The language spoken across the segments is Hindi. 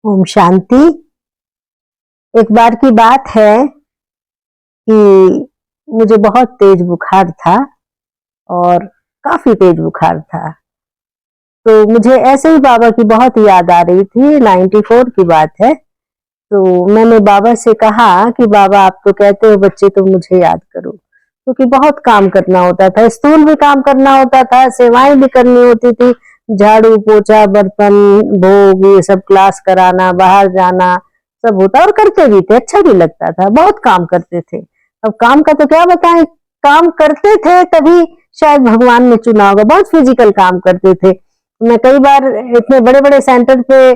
ओम शांति। एक बार की बात है कि मुझे बहुत तेज बुखार था और काफी तेज बुखार था। तो मुझे ऐसे ही बाबा की बहुत याद आ रही थी। 94 की बात है। तो मैंने बाबा से कहा कि बाबा आप तो कहते हो बच्चे तो मुझे याद करो, क्योंकि बहुत काम करना होता था, स्थूल भी काम करना होता था, सेवाएं भी करनी होती थी, झाड़ू पोछा बर्तन भोग ये सब क्लास कराना, बाहर जाना सब होता और करते भी थे, अच्छा भी लगता था, बहुत काम करते थे। अब काम का तो क्या बताएं, काम करते थे तभी शायद भगवान ने चुना होगा। बहुत फिजिकल काम करते थे। मैं कई बार इतने बड़े बड़े सेंटर पे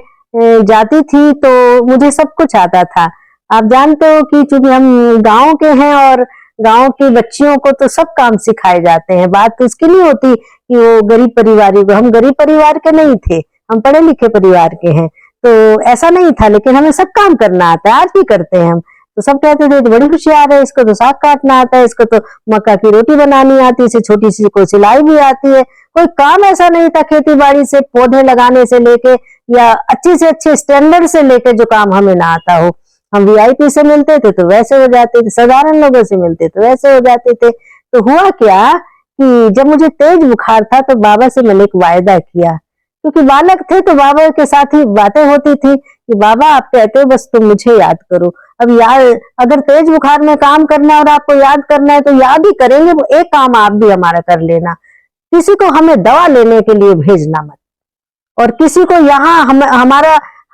जाती थी तो मुझे सब कुछ आता था। आप जानते हो कि चूंकि हम गांव के हैं और गांव की बच्चियों को तो सब काम सिखाए जाते हैं। बात तो इसकी नहीं होती कि वो गरीब परिवार को, हम गरीब परिवार के नहीं थे, हम पढ़े लिखे परिवार के हैं, तो ऐसा नहीं था। लेकिन हमें सब काम करना आता है, आज भी करते हैं हम। तो सब कहते थे तो बड़ी होशियार है, इसको तो साग काटना आता है, इसको तो मक्का की रोटी बनानी आती है, इसे छोटी सी को सिलाई भी आती है। कोई काम ऐसा नहीं था खेती बाड़ी से पौधे लगाने से लेके या अच्छे से अच्छे स्टैंडर्ड से लेके जो काम हमें ना आता हो। हम वीआईपी से मिलते थे तो वैसे हो जाते थे, साधारण लोगों से मिलते तो वैसे हो जाते थे। तो हुआ क्या कि जब मुझे तेज बुखार था तो बाबा से मैंने एक वायदा किया, क्योंकि बालक थे तो बाबा के साथ ही बातें होती थी कि बाबा आप कहते हो बस तुम मुझे याद करो। अब यार अगर तेज बुखार में काम करना है और आपको याद करना है तो याद ही करेंगे, वो एक काम आप भी हमारा कर लेना, किसी को हमें दवा लेने के लिए भेजना मत, और किसी को यहाँ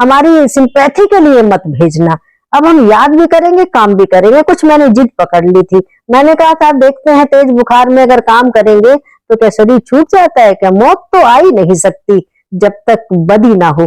हमारी सिंपैथी के लिए मत भेजना। अब हम याद भी करेंगे काम भी करेंगे। कुछ मैंने जिद पकड़ ली थी। मैंने कहा था देखते हैं तेज बुखार में अगर काम करेंगे तो क्या शरीर छूट जाता है क्या? मौत तो आ ही नहीं सकती जब तक बदी ना हो।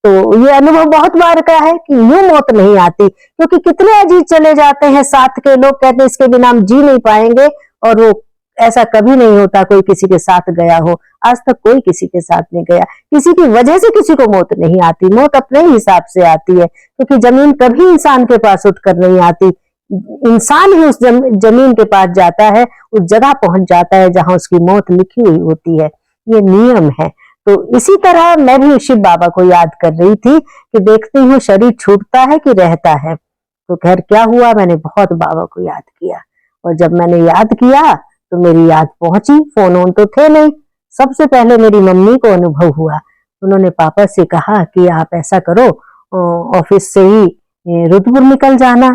तो ये अनुभव बहुत बार का है कि यूं मौत नहीं आती, क्योंकि कितने अजीज चले जाते हैं साथ के लोग, कहते हैं इसके बिना हम जी नहीं पाएंगे, और वो ऐसा कभी नहीं होता कोई किसी के साथ गया हो। आज तक कोई किसी के साथ नहीं गया। किसी की वजह से किसी को मौत नहीं आती, मौत अपने ही हिसाब से आती है, क्योंकि जमीन कभी इंसान के पास उठकर नहीं आती। इंसान ही उस जमीन के पास जाता है, उस जगह पहुंच जाता है जहां उसकी मौत लिखी हुई होती है। ये नियम है। तो इसी तरह मैं भी शिव बाबा को याद कर रही थी कि देखती हूँ शरीर छूटता है कि रहता है। तो खैर क्या हुआ, मैंने बहुत बाबा को याद किया, और जब मैंने याद किया तो मेरी याद पहुंची। फोन ऑन तो थे नहीं। सबसे पहले मेरी मम्मी को अनुभव हुआ। उन्होंने पापा से कहा कि आप ऐसा करो, ऑफिस से ही रुद्रपुर निकल जाना,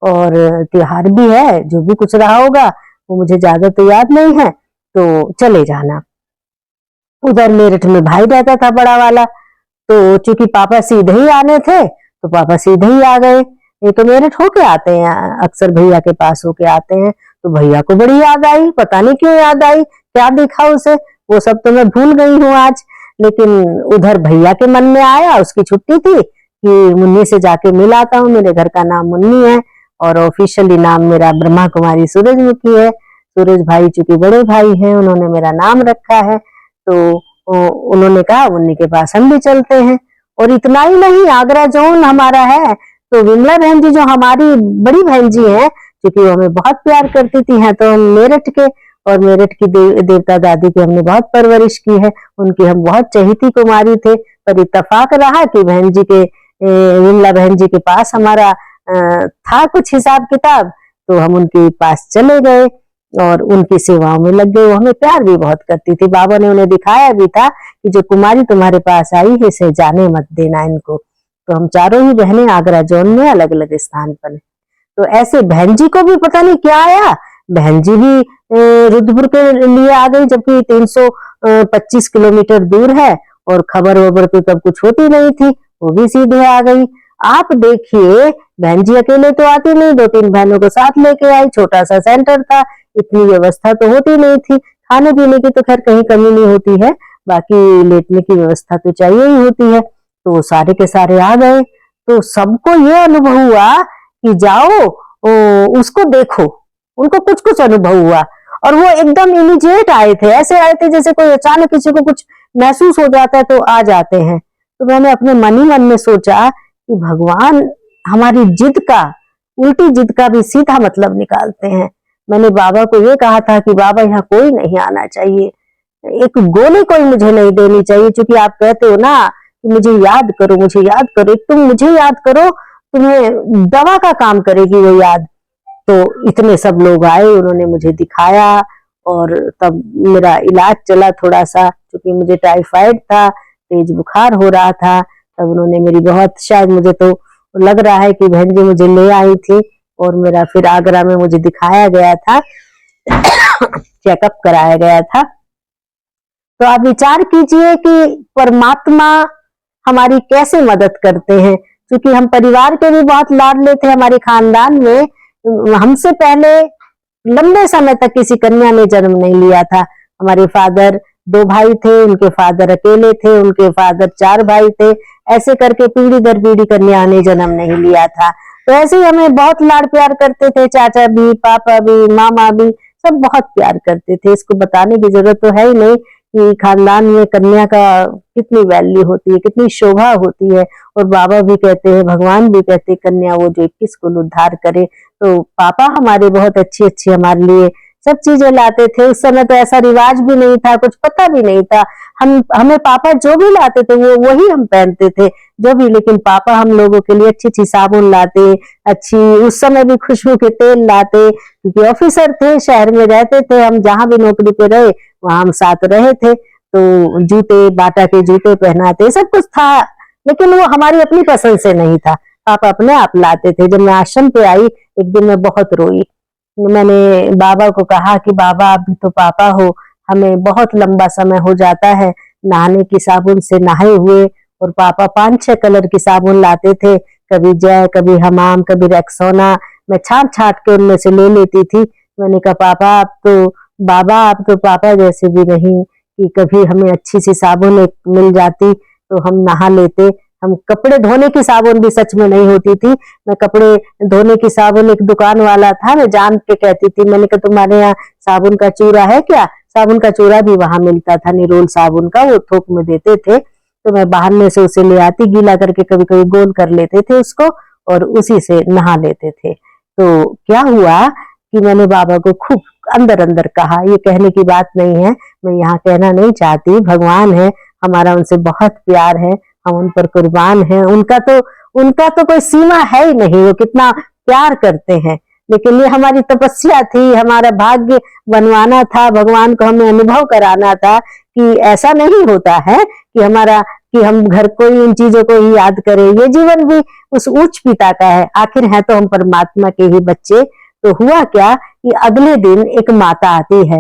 और त्योहार भी है, जो भी कुछ रहा होगा वो मुझे ज्यादा तो याद नहीं है, तो चले जाना। उधर मेरठ में भाई रहता था बड़ा वाला, तो चूंकि पापा सीधे ही आने थे तो पापा सीधे ही आ गए। ये तो मेरठ होके आते हैं, अक्सर भैया के पास होके आते हैं। तो भैया को बड़ी याद आई, पता नहीं क्यों याद आई, क्या देखा उसे, वो सब तो मैं भूल गई हूँ आज। लेकिन उधर भैया के मन में आया, उसकी छुट्टी थी कि मुन्नी से जाके मिल आता हूँ। मेरे घर का नाम मुन्नी है और ऑफिशियली नाम मेरा ब्रह्मा कुमारी सूरजमुखी है। सूरज भाई चूंकि बड़े भाई हैं, उन्होंने मेरा नाम रखा है। तो उन्होंने कहा मुन्नी के पास हम भी चलते हैं। और इतना ही नहीं, आगरा जोन हमारा है, तो विमला बहन जी जो हमारी बड़ी बहन जी हैं, क्योंकि वो हमें बहुत प्यार करती थी, हैं तो हम मेरठ के, और मेरठ की देवता दादी की हमने बहुत परवरिश की है, उनकी हम बहुत चहेती कुमारी थे। पर इत्तेफाक रहा कि बहन जी के विमला बहन जी के पास हमारा था कुछ हिसाब किताब, तो हम उनके पास चले गए और उनकी सेवाओं में लग गए। वो हमें प्यार भी बहुत करती थी। बाबा ने उन्हें दिखाया भी था कि जो कुमारी तुम्हारे पास आई है इसे जाने मत देना इनको। तो हम चारों ही बहनें आगरा जोन में अलग अलग स्थान पर। तो ऐसे बहन जी को भी पता नहीं क्या आया, बहन जी भी रुद्रपुर के लिए आ गई, जबकि 325 किलोमीटर दूर है, और खबर वबर तो तब कुछ होती नहीं थी, वो भी सीधे आ गई। आप देखिए, बहन जी अकेले तो आती नहीं, 2-3 बहनों को साथ लेके आई। छोटा सा सेंटर था, इतनी व्यवस्था तो होती नहीं थी। खाने पीने की तो खैर कहीं कमी नहीं होती है, बाकी लेटने की व्यवस्था तो चाहिए ही होती है। तो सारे के सारे आ गए। तो सबको ये अनुभव हुआ कि जाओ उसको देखो, उनको कुछ कुछ अनुभव हुआ, और वो एकदम इमीडिएट आए थे। ऐसे आए थे जैसे कोई अचानक किसी को कुछ महसूस हो जाता है तो आ जाते हैं। तो मैंने अपने मन ही मन में सोचा कि भगवान हमारी जिद का, उल्टी जिद का भी सीधा मतलब निकालते हैं। मैंने बाबा को ये कहा था कि बाबा यहाँ कोई नहीं आना चाहिए, एक गोली कोई मुझे नहीं देनी चाहिए, क्योंकि आप कहते हो ना कि मुझे याद करो, मुझे याद करो, एक तुम मुझे याद करो, तुम्हें दवा का काम करेगी वो याद। तो इतने सब लोग आए, उन्होंने मुझे दिखाया और तब मेरा इलाज चला थोड़ा सा, क्योंकि मुझे टाइफाइड था, तेज बुखार हो रहा था। तब उन्होंने मेरी बहुत, शायद मुझे तो लग रहा है कि बहन जी मुझे ले आई थी और मेरा फिर आगरा में मुझे दिखाया गया था, चेकअप कराया गया था। तो आप विचार कीजिए कि परमात्मा हमारी कैसे मदद करते हैं, क्योंकि हम परिवार के भी बहुत लाडले थे। हमारे खानदान में हमसे पहले लंबे समय तक किसी कन्या ने जन्म नहीं लिया था। हमारे फादर 2 भाई थे, उनके फादर अकेले थे, उनके फादर 4 भाई थे, ऐसे करके पीढ़ी दर पीढ़ी कन्या ने जन्म नहीं लिया था। तो ऐसे ही हमें बहुत लाड प्यार करते थे, चाचा भी, पापा भी, मामा भी, सब बहुत प्यार करते थे। इसको बताने की जरूरत तो है ही नहीं कि खानदान में कन्या का कितनी वैल्यू होती है, कितनी शोभा होती है। और बाबा भी कहते हैं, भगवान भी कहते हैं, कन्या वो जो 21 कुल उद्धार करे। तो पापा हमारे बहुत अच्छी अच्छी हमारे लिए सब चीजें लाते थे। उस समय तो ऐसा रिवाज भी नहीं था, कुछ पता भी नहीं था। हमें पापा जो भी लाते थे वो वही हम पहनते थे जो भी। लेकिन पापा हम लोगों के लिए अच्छी अच्छी साबुन लाते, अच्छी उस समय भी खुशबू के तेल लाते, क्योंकि ऑफिसर थे, शहर में रहते थे हम, जहां भी नौकरी पे रहे वहां हम साथ रहे थे। तो जूते, बाटा के जूते पहनाते, सब कुछ था, लेकिन वो हमारी अपनी पसंद से नहीं था। पापा अपने आप लाते थे। जब मैं आश्रम पे आई, एक दिन मैं बहुत रोई। मैंने बाबा को कहा कि बाबा आप भी तो पापा हो, हमें बहुत लंबा समय हो जाता है नहाने की साबुन से नहाए हुए। और पापा 5-6 कलर की साबुन लाते थे, कभी जय, कभी हमाम, कभी रेक्सोना। मैं छाट छाट के उनमें से ले लेती थी। मैंने कहा पापा आप तो, बाबा आप तो पापा जैसे भी नहीं, कि कभी हमें अच्छी सी साबुन एक मिल जाती तो हम नहा लेते। हम कपड़े धोने की साबुन भी सच में नहीं होती थी। मैं कपड़े धोने की साबुन, एक दुकान वाला था, मैं जान के कहती थी, मैंने कहा तुम्हारे यहाँ साबुन का चूरा है क्या? साबुन का चूरा भी वहां मिलता था, निरोल साबुन का, वो थोक में देते थे। तो मैं बाहर में से उसे ले आती, गीला करके कभी कभी गोल कर लेते थे उसको और उसी से नहा लेते थे। तो क्या हुआ कि मैंने बाबा को खूब अंदर अंदर कहा, ये कहने की बात नहीं है, मैं यहाँ कहना नहीं चाहती, भगवान है, हमारा उनसे बहुत प्यार है, हम उन पर कुर्बान हैं। उनका तो कोई सीमा है ही नहीं, वो कितना प्यार करते हैं। लेकिन ये हमारी तपस्या थी, हमारा भाग्य बनवाना था, भगवान को हमें अनुभव कराना था कि ऐसा नहीं होता है कि हम घर को ही, इन चीजों को ही याद करें। ये जीवन भी उस उच्च पिता का है, आखिर है तो हम परमात्मा के ही बच्चे। तो हुआ क्या कि अगले दिन एक माता आती है,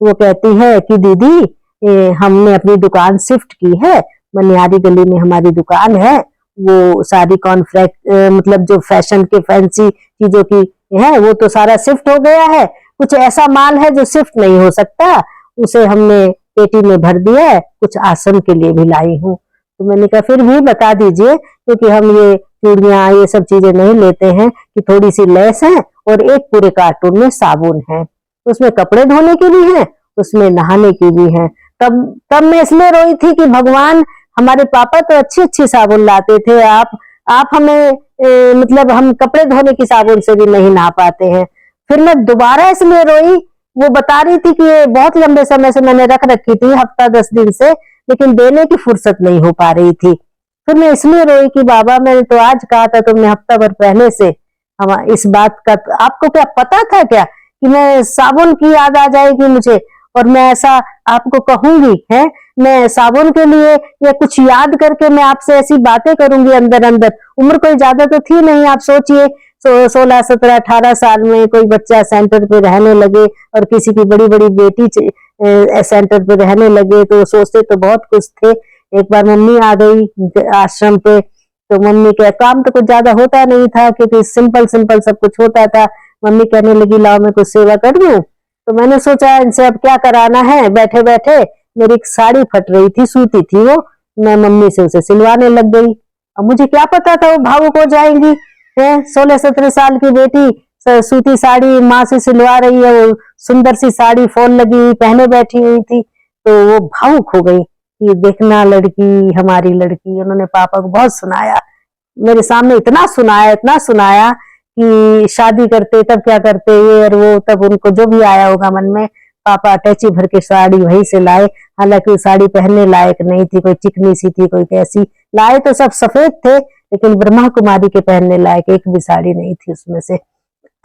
वो कहती है कि दीदी हमने अपनी दुकान शिफ्ट की है, मनिहारी गली में हमारी दुकान है, वो सारी कॉन्फ्लेक्ट मतलब जो फैशन के फैंसी चीजों की है वो तो सारा शिफ्ट हो गया है। कुछ ऐसा माल है जो शिफ्ट नहीं हो सकता, उसे हमने पेटी में भर दिया है, कुछ आश्रम के लिए भी लाई हूँ। तो मैंने कहा फिर भी बता दीजिए, क्योंकि हम ये चूड़ियां ये सब चीजें नहीं लेते हैं, कि थोड़ी सी लेस है और एक पूरे कार्टून में साबुन है, उसमें कपड़े धोने की भी है, उसमें नहाने की भी है। तब तब मैं इसलिए रोई थी कि भगवान, हमारे पापा तो अच्छी अच्छी साबुन लाते थे, आप हमें मतलब हम कपड़े धोने की साबुन से भी नहीं नहा पाते हैं। फिर मैं दोबारा इसलिए रोई, वो बता रही थी कि ये बहुत लंबे समय से मैंने रख रखी थी, हफ्ता 10 दिन से, लेकिन देने की फुर्सत नहीं हो पा रही थी। फिर मैं इसलिए रोई कि बाबा मैंने तो आज कहा था, तुमने हफ्ता भर पहले से हम इस बात का, आपको क्या पता था क्या कि मैं साबुन की याद आ जाएगी मुझे और मैं ऐसा आपको कहूंगी है? मैं साबुन के लिए या कुछ याद करके मैं आपसे ऐसी बातें करूंगी अंदर अंदर? उम्र कोई ज्यादा तो थी नहीं, आप सोचिए 16, 17, 18 साल में कोई बच्चा सेंटर पे रहने लगे और किसी की बड़ी बड़ी बेटी सेंटर पे रहने लगे, तो सोचते तो बहुत कुछ थे। एक बार मम्मी आ गई आश्रम पे, तो मम्मी के काम तो कुछ ज्यादा होता नहीं था, क्योंकि सिंपल सिंपल सब कुछ होता था। मम्मी कहने लगी लाओ मैं कुछ सेवा कर दूं। तो मैंने सोचा इनसे अब क्या कराना है, बैठे बैठे मेरी एक साड़ी फट रही थी, सूती थी वो, मैं मम्मी से उसे सिलवाने लग गई। अब मुझे क्या पता था वो भावुक हो जाएंगी, है 16-17 साल की बेटी सूती साड़ी माँ से सिलवा रही है, वो सुंदर सी साड़ी फॉल लगी हुई पहने बैठी हुई थी। तो वो भावुक हो गई कि देखना लड़की, हमारी लड़की। उन्होंने पापा को बहुत सुनाया, मेरे सामने इतना सुनाया कि शादी करते तब क्या करते ये और वो, तब उनको जो भी आया होगा मन में पापा अटैची भर के साड़ी वहीं से लाए, हालांकि वो साड़ी पहनने लायक नहीं थी, कोई चिकनी सी थी, कोई कैसी। लाए तो सब सफेद थे, लेकिन ब्रह्मा कुमारी के पहनने लायक एक भी साड़ी नहीं थी उसमें से।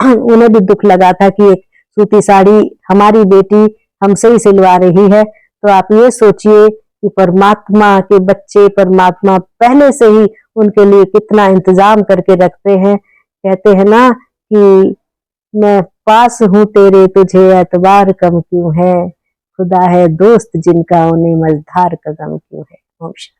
उन्हें भी दुख लगा था कि एक सूती साड़ी हमारी बेटी हमसे ही सिलवा रही है। तो आप ये सोचिए कि परमात्मा के बच्चे, परमात्मा पहले से ही उनके लिए कितना इंतजाम करके रखते हैं। कहते हैं ना कि मैं पास हूँ तेरे, तुझे एतबार कम क्यों है, खुदा है दोस्त जिनका उन्हें मझधार का गम क्यों है। ओम शांति।